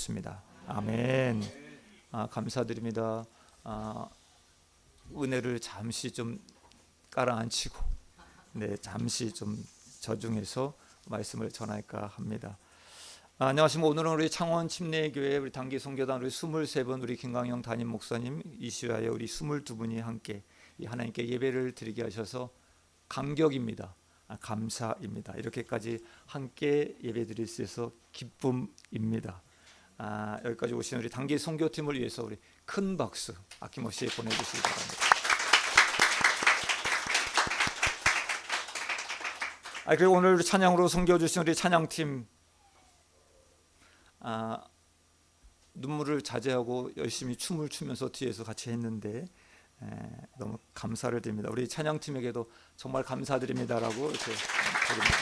기도하겠습니다. 아멘. 감사드립니다. 은혜를 잠시 좀 깔아앉히고 잠시 좀 저중해서 말씀을 전할까 합니다. 안녕하십니까. 오늘은 우리 창원 침례교회 우리 단기 선교단 우리 23분 우리 김강영 담임 목사님 이시하여 우리 22분이 함께 이 하나님께 예배를 드리게 하셔서 감격입니다. 감사입니다. 이렇게까지 함께 예배 드릴 수 있어서 기쁨입니다. 여기까지 오신 우리 단기 선교팀을 위해서 우리 큰 박수 아낌없이 보내주시기 바랍니다. 그리고 오늘 찬양으로 섬겨주신 우리 찬양팀 눈물을 자제하고 열심히 춤을 추면서 뒤에서 같이 했는데 너무 감사를 드립니다. 우리 찬양팀에게도 정말 감사드립니다라고 이렇게 드립니다.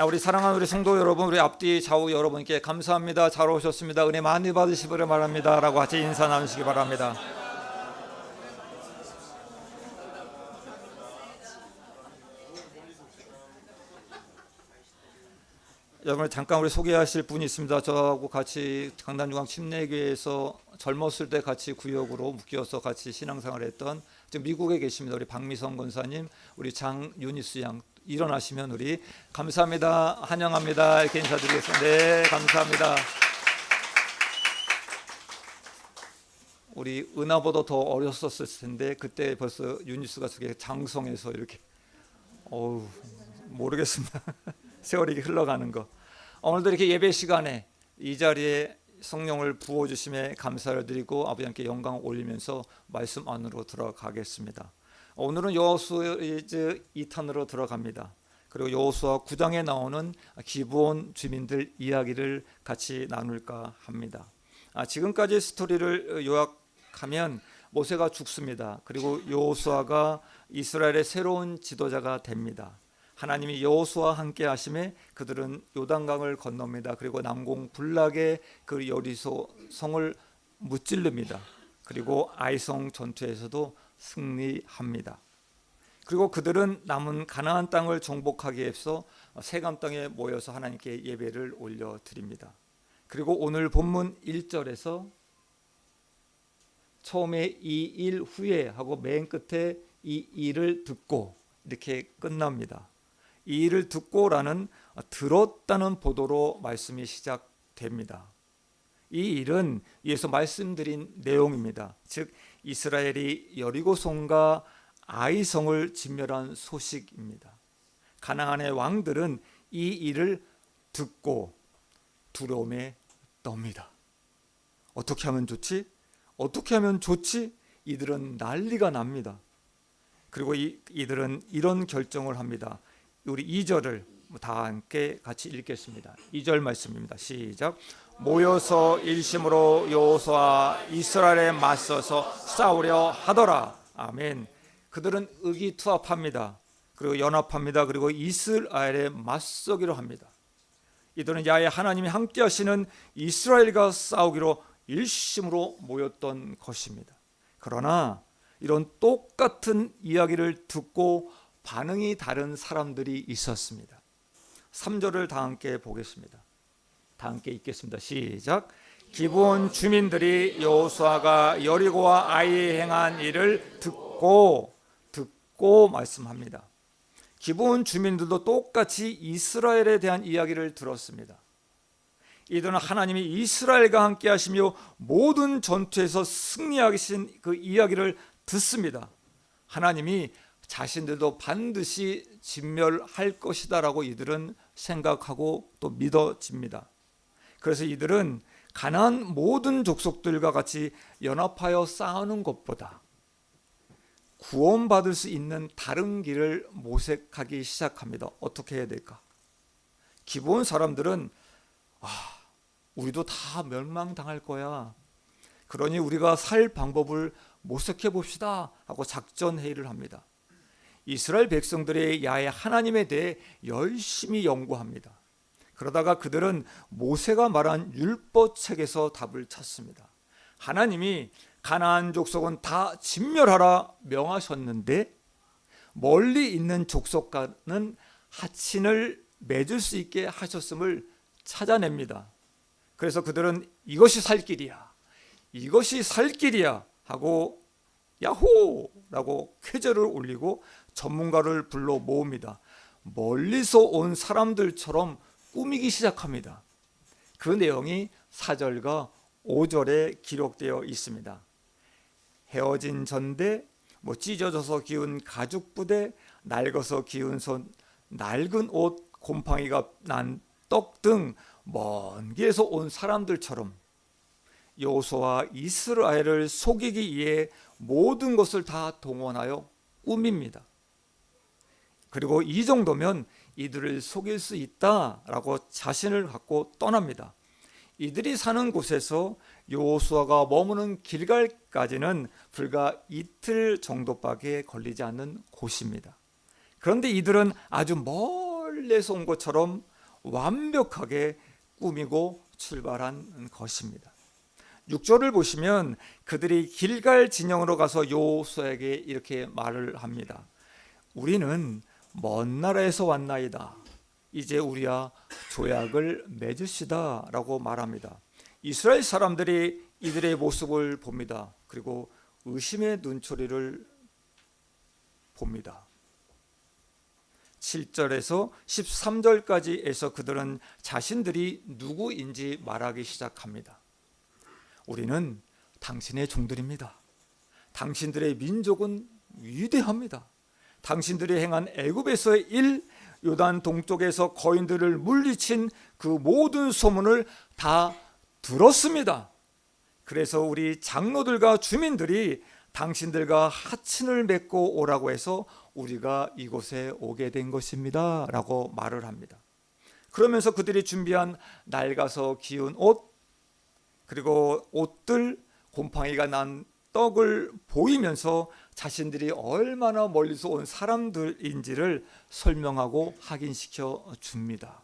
우리 사랑하는 우리 성도 여러분, 우리 앞뒤 좌우 여러분께 감사합니다. 잘 오셨습니다. 은혜 많이 받으시기를 바랍니다 라고 같이 인사 나누시기 바랍니다. 여러분 잠깐 우리 소개하실 분이 있습니다. 저하고 같이 강남중앙 침례교회에서 젊었을 때 같이 구역으로 묶여서 같이 신앙생활을 했던 지금 미국에 계십니다. 우리 박미성 권사님, 우리 장유니스 양 일어나시면 우리 감사합니다, 환영합니다 이렇게 인사드리겠습니다. 네, 감사합니다. 우리 은하보다 더 어렸었을 텐데 그때 벌써 유니스가 저게 장성해서 이렇게 모르겠습니다. 세월이 흘러가는 거. 오늘도 이렇게 예배 시간에 이 자리에 성령을 부어주심에 감사를 드리고 아버지 함께 영광을 올리면서 말씀 안으로 들어가겠습니다. 오늘은 여호수아 2탄으로 들어갑니다. 그리고 여호수아 9장에 나오는 기브온 주민들 이야기를 같이 나눌까 합니다. 지금까지 스토리를 요약하면 모세가 죽습니다. 그리고 여호수아가 이스라엘의 새로운 지도자가 됩니다. 하나님이 여호수아와 함께 하심에 그들은 요단강을 건넙니다. 그리고 남공불락의 그 여리소 성을 무찔릅니다. 그리고 아이성 전투에서도 승리합니다. 그리고 그들은 남은 가나안 땅을 정복하기 위해서 세감 땅에 모여서 하나님께 예배를 올려드립니다. 그리고 오늘 본문 1절에서 처음에 이 일 후에 하고 맨 끝에 이 일을 듣고 이렇게 끝납니다. 이 일을 듣고라는 들었다는 보도로 말씀이 시작됩니다. 이 일은 위에서 말씀드린 내용입니다. 즉 이스라엘이 여리고성과 아이성을 진멸한 소식입니다. 가나안의 왕들은 이 일을 듣고 두려움에 떱니다. 어떻게 하면 좋지? 어떻게 하면 좋지? 이들은 난리가 납니다. 그리고 이들은 이런 결정을 합니다. 우리 2절을 다 함께 같이 읽겠습니다. 2절 말씀입니다. 시작. 모여서 일심으로 여호수아와 이스라엘에 맞서서 싸우려 하더라. 아멘. 그들은 의기투합합니다. 그리고 연합합니다. 그리고 이스라엘에 맞서기로 합니다. 이들은 야훼 하나님이 함께 하시는 이스라엘과 싸우기로 일심으로 모였던 것입니다. 그러나 이런 똑같은 이야기를 듣고 반응이 다른 사람들이 있었습니다. 3절을 다 함께 보겠습니다. 다 함께 읽겠습니다. 시작. 기브온 주민들이 여호수아가 여리고와 아이에 행한 일을 듣고 말씀합니다. 기브온 주민들도 똑같이 이스라엘에 대한 이야기를 들었습니다. 이들은 하나님이 이스라엘과 함께 하시며 모든 전투에서 승리하신 그 이야기를 듣습니다. 하나님이 자신들도 반드시 진멸할 것이다라고 이들은 생각하고 또 믿어집니다. 그래서 이들은 가나안 모든 족속들과 같이 연합하여 싸우는 것보다 구원받을 수 있는 다른 길을 모색하기 시작합니다. 어떻게 해야 될까? 기본 사람들은 우리도 다 멸망당할 거야. 그러니 우리가 살 방법을 모색해 봅시다 하고 작전 회의를 합니다. 이스라엘 백성들의 야훼 하나님에 대해 열심히 연구합니다. 그러다가 그들은 모세가 말한 율법책에서 답을 찾습니다. 하나님이 가나안 족속은 다 진멸하라 명하셨는데 멀리 있는 족속과는 하친을 맺을 수 있게 하셨음을 찾아냅니다. 그래서 그들은 이것이 살 길이야, 이것이 살 길이야 하고 야호라고 쾌재를 올리고 전문가를 불러 모읍니다. 멀리서 온 사람들처럼 꾸미기 시작합니다. 그 내용이 4절과 5절에 기록되어 있습니다. 헤어진 전대, 찢어져서 기운 가죽 부대, 낡아서 기운 손, 낡은 옷, 곰팡이가 난 떡 등 먼 길에서 온 사람들처럼 여호수아와 이스라엘을 속이기 위해 모든 것을 다 동원하여 꾸밉니다. 그리고 이 정도면 이들을 속일 수 있다라고 자신을 갖고 떠납니다. 이들이 사는 곳에서 여호수아가 머무는 길갈까지는 불과 이틀 정도밖에 걸리지 않는 곳입니다. 그런데 이들은 아주 멀리서 온 것처럼 완벽하게 꾸미고 출발한 것입니다. 6절을 보시면 그들이 길갈 진영으로 가서 여호수아에게 이렇게 말을 합니다. 우리는 먼 나라에서 왔나이다. 이제 우리와 조약을 맺으시다 라고 말합니다. 이스라엘 사람들이 이들의 모습을 봅니다. 그리고 의심의 눈초리를 봅니다. 7절에서 13절까지에서 그들은 자신들이 누구인지 말하기 시작합니다. 우리는 당신의 종들입니다. 당신들의 민족은 위대합니다. 당신들이 행한 애굽에서의 일, 요단 동쪽에서 거인들을 물리친 그 모든 소문을 다 들었습니다. 그래서 우리 장로들과 주민들이 당신들과 하친을 맺고 오라고 해서 우리가 이곳에 오게 된 것입니다 라고 말을 합니다. 그러면서 그들이 준비한 낡아서 기운 옷, 그리고 옷들, 곰팡이가 난 떡을 보이면서 자신들이 얼마나 멀리서 온 사람들인지를 설명하고 확인시켜 줍니다.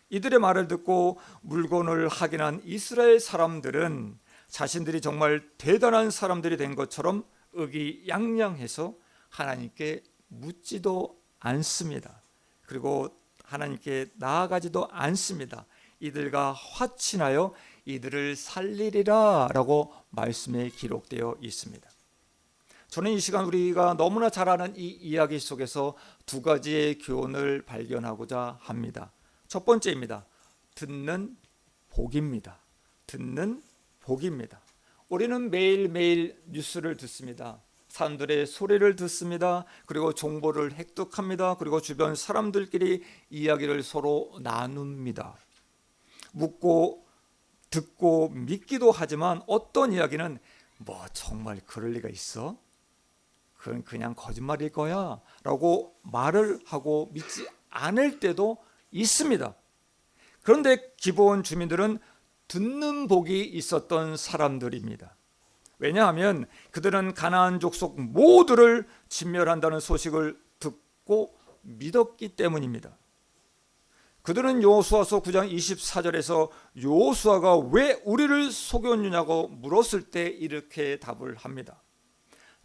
이들의 말을 듣고 물건을 확인한 이스라엘 사람들은 자신들이 정말 대단한 사람들이 된 것처럼 의기양양해서 하나님께 묻지도 않습니다. 그리고 하나님께 나아가지도 않습니다. 이들과 화친하여 이들을 살리리라 라고 말씀에 기록되어 있습니다. 저는 이 시간 우리가 너무나 잘 아는 이 이야기 속에서 두 가지의 교훈을 발견하고자 합니다. 첫 번째입니다. 듣는 복입니다. 듣는 복입니다. 우리는 매일매일 뉴스를 듣습니다. 사람들의 소리를 듣습니다. 그리고 정보를 획득합니다. 그리고 주변 사람들끼리 이야기를 서로 나눕니다. 묻고 듣고 믿기도 하지만 어떤 이야기는 정말 그럴 리가 있어? 그건 그냥 거짓말일 거야 라고 말을 하고 믿지 않을 때도 있습니다. 그런데 기브온 주민들은 듣는 복이 있었던 사람들입니다. 왜냐하면 그들은 가나안 족속 모두를 진멸한다는 소식을 듣고 믿었기 때문입니다. 그들은 여호수아서 9장 24절에서 여호수아가 왜 우리를 속였느냐고 물었을 때 이렇게 답을 합니다.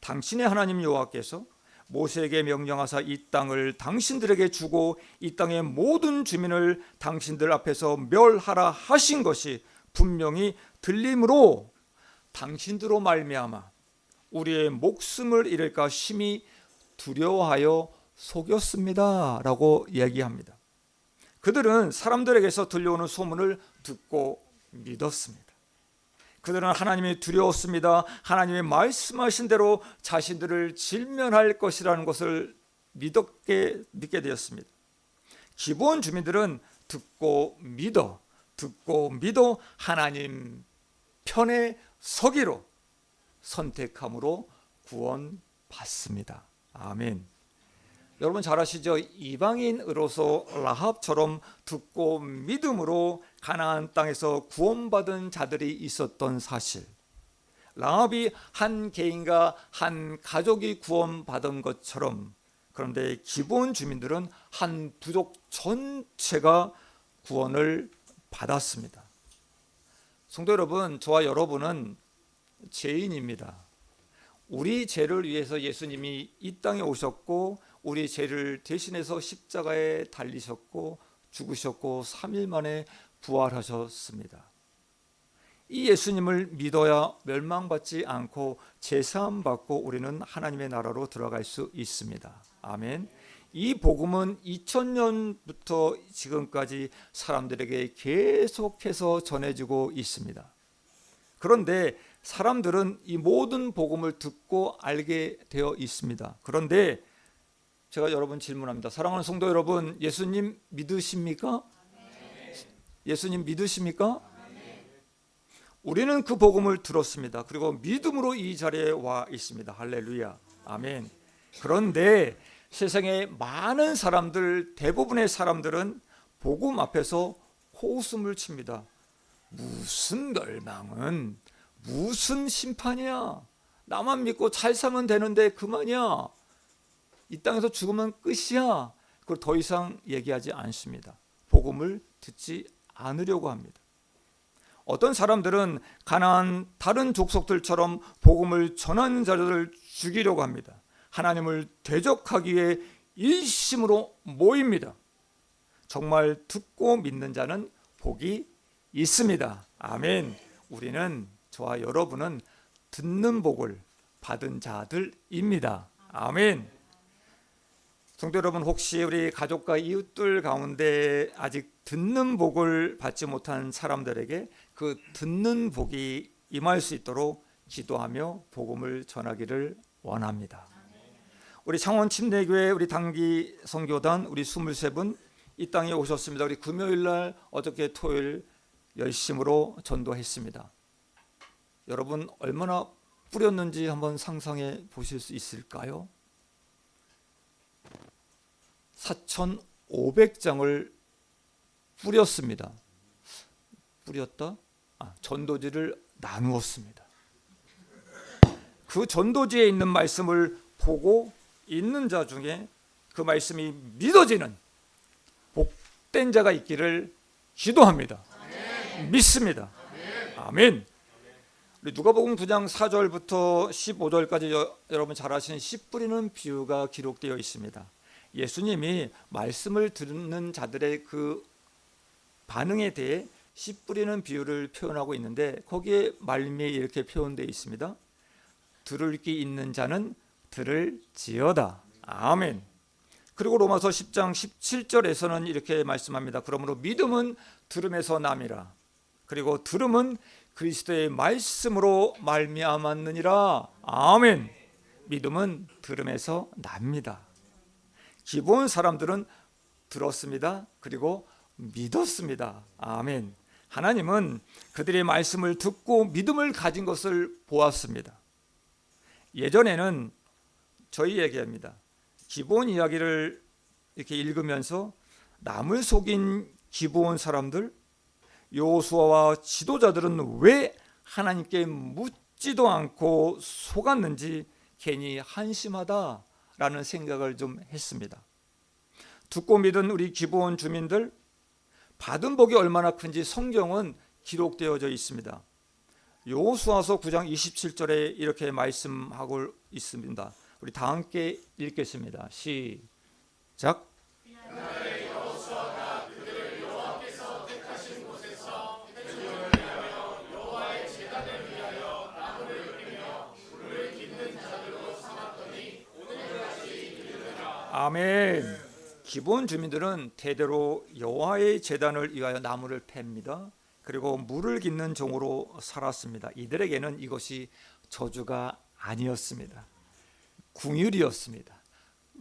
당신의 하나님 여호와께서 모세에게 명령하사 이 땅을 당신들에게 주고 이 땅의 모든 주민을 당신들 앞에서 멸하라 하신 것이 분명히 들림으로 당신들로 말미암아 우리의 목숨을 잃을까 심히 두려워하여 속였습니다 라고 얘기합니다. 그들은 사람들에게서 들려오는 소문을 듣고 믿었습니다. 그들은 하나님이 두려웠습니다. 하나님이 말씀하신 대로 자신들을 질면할 것이라는 것을 믿게 되었습니다. 기브온 주민들은 듣고 믿어 하나님 편에 서기로 선택함으로 구원받습니다. 아멘. 여러분 잘 아시죠? 이방인으로서 라합처럼 듣고 믿음으로 가나안 땅에서 구원받은 자들이 있었던 사실. 라합이 한 개인과 한 가족이 구원받은 것처럼, 그런데 기브온 주민들은 한 부족 전체가 구원을 받았습니다. 성도 여러분, 저와 여러분은 죄인입니다. 우리 죄를 위해서 예수님이 이 땅에 오셨고 우리 죄를 대신해서 십자가에 달리셨고 죽으셨고 3일 만에 부활하셨습니다. 이 예수님을 믿어야 멸망받지 않고 제사함 받고 우리는 하나님의 나라로 들어갈 수 있습니다. 아멘. 이 복음은 2000년부터 지금까지 사람들에게 계속해서 전해지고 있습니다. 그런데 사람들은 이 모든 복음을 듣고 알게 되어 있습니다. 그런데 제가 여러분 질문합니다. 사랑하는 성도 여러분, 예수님 믿으십니까? 예수님 믿으십니까? 우리는 그 복음을 들었습니다. 그리고 믿음으로 이 자리에 와 있습니다. 할렐루야. 아멘. 그런데 세상에 많은 사람들, 대부분의 사람들은 복음 앞에서 호웃음을 칩니다. 무슨 멸망은, 무슨 심판이야. 나만 믿고 잘 살면 되는데 그만이야. 이 땅에서 죽으면 끝이야. 그걸 더 이상 얘기하지 않습니다. 복음을 듣지 않으려고 합니다. 어떤 사람들은 가나안 다른 족속들처럼 복음을 전하는 자들을 죽이려고 합니다. 하나님을 대적하기 위해 일심으로 모입니다. 정말 듣고 믿는 자는 복이 있습니다. 아멘. 우리는, 저와 여러분은 듣는 복을 받은 자들입니다. 아멘. 성도 여러분, 혹시 우리 가족과 이웃들 가운데 아직 듣는 복을 받지 못한 사람들에게 그 듣는 복이 임할 수 있도록 기도하며 복음을 전하기를 원합니다. 우리 창원 침례교회 우리 단기 선교단 우리 23분 이 땅에 오셨습니다. 우리 금요일날 어저께 토요일 열심으로 전도했습니다. 여러분 얼마나 뿌렸는지 한번 상상해 보실 수 있을까요? 4,500장을 뿌렸습니다. 뿌렸다? 전도지를 나누었습니다. 그 전도지에 있는 말씀을 보고 있는 자 중에 그 말씀이 믿어지는 복된 자가 있기를 기도합니다. 아멘. 믿습니다. 아멘. 우리 누가복음 9장 4절부터 15절까지 여러분 잘 아시는 씨 뿌리는 비유가 기록되어 있습니다. 예수님이 말씀을 듣는 자들의 그 반응에 대해 씨 뿌리는 비유를 표현하고 있는데 거기에 말미에 이렇게 표현되어 있습니다. 들을 귀 있는 자는 들을지어다. 아멘. 그리고 로마서 10장 17절에서는 이렇게 말씀합니다. 그러므로 믿음은 들음에서 남이라. 그리고 들음은 그리스도의 말씀으로 말미암았느니라. 아멘. 믿음은 들음에서 납니다. 기본 사람들은 들었습니다. 그리고 믿었습니다. 아멘. 하나님은 그들의 말씀을 듣고 믿음을 가진 것을 보았습니다. 예전에는 저희 얘기합니다. 기본 이야기를 이렇게 읽으면서 남을 속인 기본 사람들, 여호수아와 지도자들은 왜 하나님께 묻지도 않고 속았는지 괜히 한심하다라는 생각을 좀 했습니다. 듣고 믿은 우리 기본 주민들, 받은 복이 얼마나 큰지 성경은 기록되어져 있습니다. 여호수아서 9장 27절에 이렇게 말씀하고 있습니다. 우리 다 함께 읽겠습니다. 시작. 아멘. 기본 주민들은 대대로 여호와의 제단을 위하여 나무를 팹니다. 그리고 물을 깃는 종으로 살았습니다. 이들에게는 이것이 저주가 아니었습니다. 궁율이었습니다.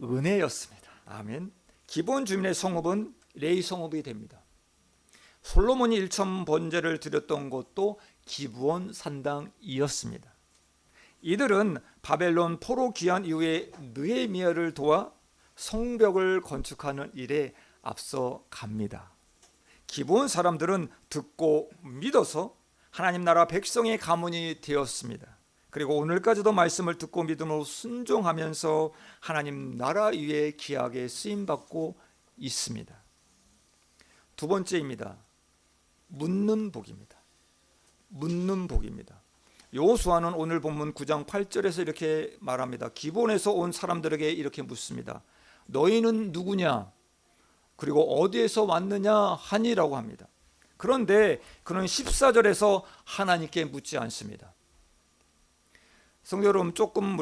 은혜였습니다. 아멘. 기본 주민의 성읍은 레위 성읍이 됩니다. 솔로몬이 1천 번제를 드렸던 곳도 기브온 산당이었습니다. 이들은 바벨론 포로 귀환 이후에 느헤미야를 도와 성벽을 건축하는 일에 앞서 갑니다. 기본 사람들은 듣고 믿어서 하나님 나라 백성의 가문이 되었습니다. 그리고 오늘까지도 말씀을 듣고 믿음으로 순종하면서 하나님 나라 위에 귀하게 쓰임받고 있습니다. 두 번째입니다. 묻는 복입니다. 묻는 복입니다. 여호수아는 오늘 본문 9장 8절에서 이렇게 말합니다. 기본에서 온 사람들에게 이렇게 묻습니다. 너희는 누구냐? 그리고 어디에서 왔느냐 하니라고 합니다. 그런데 그는 14절에서 하나님께 묻지 않습니다. 성도 여러분, 조금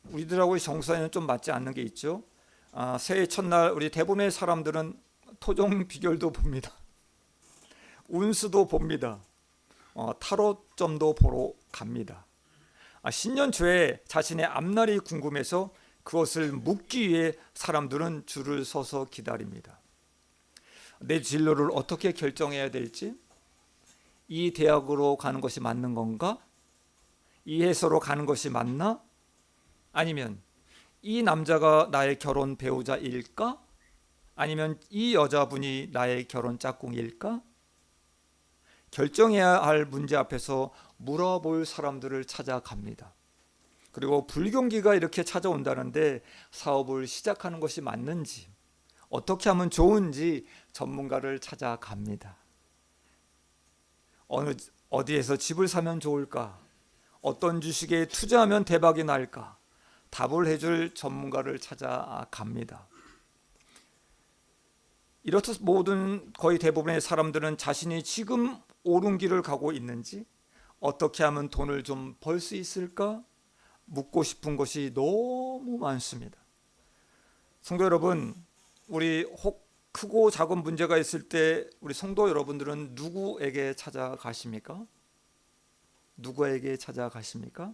우리들하고의 정서에는 좀 맞지 않는 게 있죠. 새해 첫날 우리 대부분의 사람들은 토종 비결도 봅니다. 운수도 봅니다. 타로점도 보러 갑니다. 신년 초에 자신의 앞날이 궁금해서 그것을 묻기 위해 사람들은 줄을 서서 기다립니다. 내 진로를 어떻게 결정해야 될지, 이 대학으로 가는 것이 맞는 건가? 이 회사로 가는 것이 맞나? 아니면 이 남자가 나의 결혼 배우자일까? 아니면 이 여자분이 나의 결혼 짝꿍일까? 결정해야 할 문제 앞에서 물어볼 사람들을 찾아갑니다. 그리고 불경기가 이렇게 찾아온다는데 사업을 시작하는 것이 맞는지, 어떻게 하면 좋은지 전문가를 찾아갑니다. 어디에서 집을 사면 좋을까? 어떤 주식에 투자하면 대박이 날까? 답을 해줄 전문가를 찾아갑니다. 이렇듯 거의 대부분의 사람들은 자신이 지금 옳은 길을 가고 있는지, 어떻게 하면 돈을 좀 벌 수 있을까? 묻고 싶은 것이 너무 많습니다. 성도 여러분, 우리 혹 크고 작은 문제가 있을 때 우리 성도 여러분들은 누구에게 찾아가십니까? 누구에게 찾아가십니까?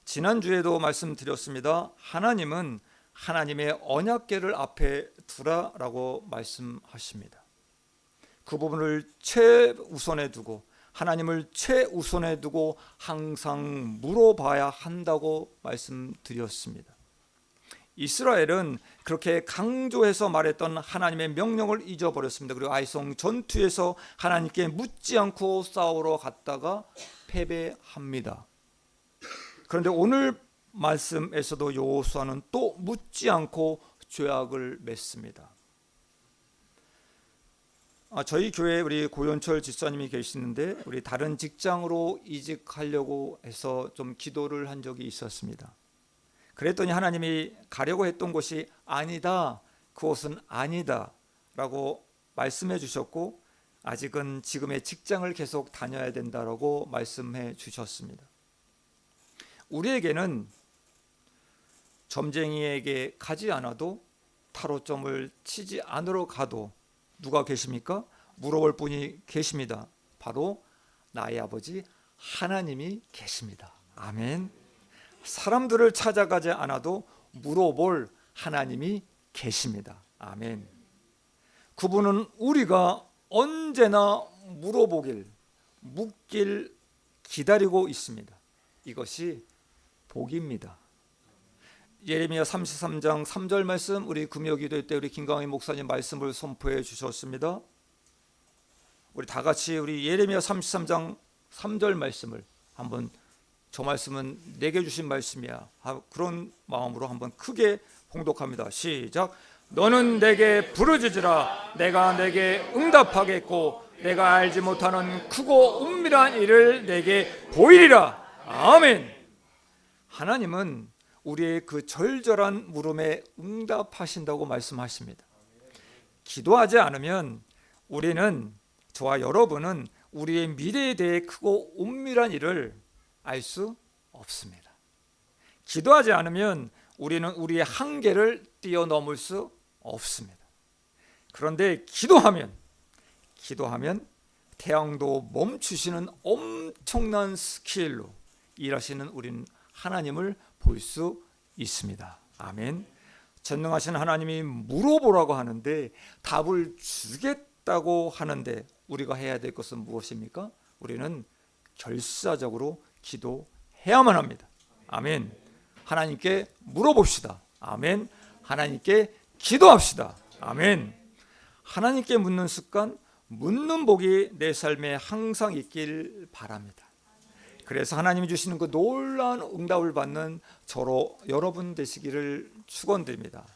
지난주에도 말씀드렸습니다. 하나님은 하나님의 언약궤를 앞에 두라라고 말씀하십니다. 그 부분을 최우선에 두고, 하나님을 최우선에 두고 항상 물어봐야 한다고 말씀드렸습니다. 이스라엘은 그렇게 강조해서 말했던 하나님의 명령을 잊어버렸습니다. 그리고 아이성 전투에서 하나님께 묻지 않고 싸우러 갔다가 패배합니다. 그런데 오늘 말씀에서도 여호수아는 또 묻지 않고 죄악을 맺습니다. 저희 교회에 우리 고현철 집사님이 계시는데, 우리 다른 직장으로 이직하려고 해서 좀 기도를 한 적이 있었습니다. 그랬더니 하나님이 가려고 했던 곳이 아니다, 그곳은 아니다 라고 말씀해 주셨고, 아직은 지금의 직장을 계속 다녀야 된다라고 말씀해 주셨습니다. 우리에게는 점쟁이에게 가지 않아도, 타로점을 치지 않으러 가도 누가 계십니까? 물어볼 분이 계십니다. 바로 나의 아버지 하나님이 계십니다. 아멘. 사람들을 찾아가지 않아도 물어볼 하나님이 계십니다. 아멘. 그분은 우리가 언제나 묻길 기다리고 있습니다. 이것이 복입니다. 예레미야 33장 3절 말씀, 우리 금요기도 때 우리 김강희 목사님 말씀을 선포해 주셨습니다. 우리 다 같이 우리 예레미야 33장 3절 말씀을 한번, 저 말씀은 내게 주신 말씀이야, 그런 마음으로 한번 크게 봉독합니다. 시작. 너는 내게 부르짖으라. 내가 내게 응답하겠고 내가 알지 못하는 크고 은밀한 일을 내게 보이리라. 아멘. 하나님은 우리의 그 절절한 물음에 응답하신다고 말씀하십니다. 기도하지 않으면 우리는, 저와 여러분은 우리의 미래에 대해 크고 은밀한 일을 알 수 없습니다. 기도하지 않으면 우리는 우리의 한계를 뛰어넘을 수 없습니다. 그런데 기도하면 태양도 멈추시는 엄청난 스케일로 일하시는 우리는 하나님을 볼 수 있습니다. 아멘. 전능하신 하나님이 물어보라고 하는데, 답을 주겠다고 하는데 우리가 해야 될 것은 무엇입니까? 우리는 결사적으로 기도해야만 합니다. 아멘. 하나님께 물어봅시다. 아멘. 하나님께 기도합시다. 아멘. 하나님께 묻는 습관, 묻는 복이 내 삶에 항상 있길 바랍니다. 그래서 하나님이 주시는 그 놀라운 응답을 받는 저로 여러분 되시기를 축원드립니다.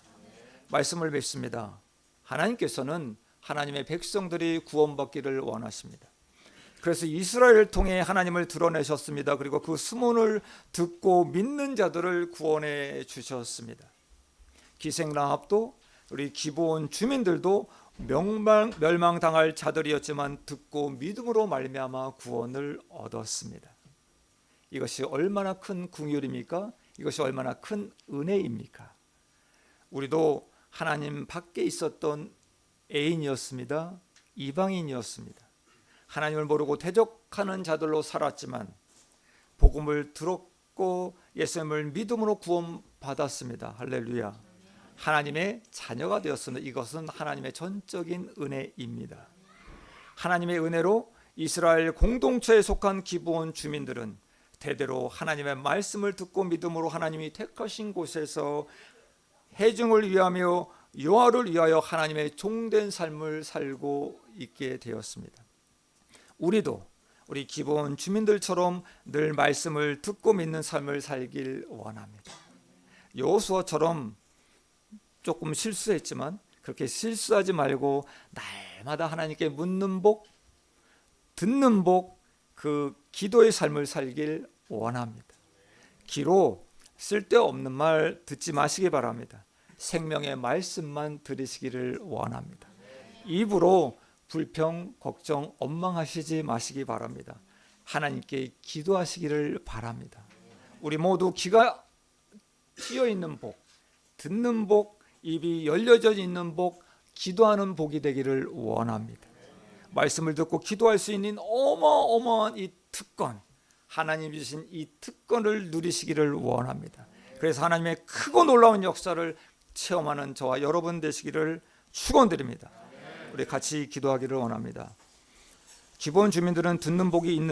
말씀을 맺습니다. 하나님께서는 하나님의 백성들이 구원받기를 원하십니다. 그래서 이스라엘을 통해 하나님을 드러내셨습니다. 그리고 그 수문을 듣고 믿는 자들을 구원해 주셨습니다. 기생라합도 우리 기브온 주민들도 멸망당할 자들이었지만 듣고 믿음으로 말미암아 구원을 얻었습니다. 이것이 얼마나 큰 긍휼입니까? 이것이 얼마나 큰 은혜입니까? 우리도 하나님 밖에 있었던 애인이었습니다. 이방인이었습니다. 하나님을 모르고 대적하는 자들로 살았지만 복음을 들었고 예수님을 믿음으로 구원받았습니다. 할렐루야. 하나님의 자녀가 되었습니다. 이것은 하나님의 전적인 은혜입니다. 하나님의 은혜로 이스라엘 공동체에 속한 기브온 주민들은 대대로 하나님의 말씀을 듣고 믿음으로 하나님이 택하신 곳에서 회중을 위하며 여호와를 위하여 하나님의 종된 삶을 살고 있게 되었습니다. 우리도 우리 기브온 주민들처럼 늘 말씀을 듣고 믿는 삶을 살길 원합니다. 여호수아처럼 조금 실수했지만 그렇게 실수하지 말고 날마다 하나님께 묻는 복, 듣는 복, 그 기도의 삶을 살길 원합니다. 귀로 쓸데없는 말 듣지 마시기 바랍니다. 생명의 말씀만 들으시기를 원합니다. 입으로 불평, 걱정, 원망하시지 마시기 바랍니다. 하나님께 기도하시기를 바랍니다. 우리 모두 귀가 트여 있는 복, 듣는 복, 입이 열려져 있는 복, 기도하는 복이 되기를 원합니다. 말씀을 듣고 기도할 수 있는 어마어마한 이 특권, 하나님 주신 이 특권을 누리시기를 원합니다. 그래서 하나님의 크고 놀라운 역사를 체험하는 저와 여러분 되시기를 축원드립니다. 우리 같이 기도하기를 원합니다. 기브온 주민들은 듣는 복이 있는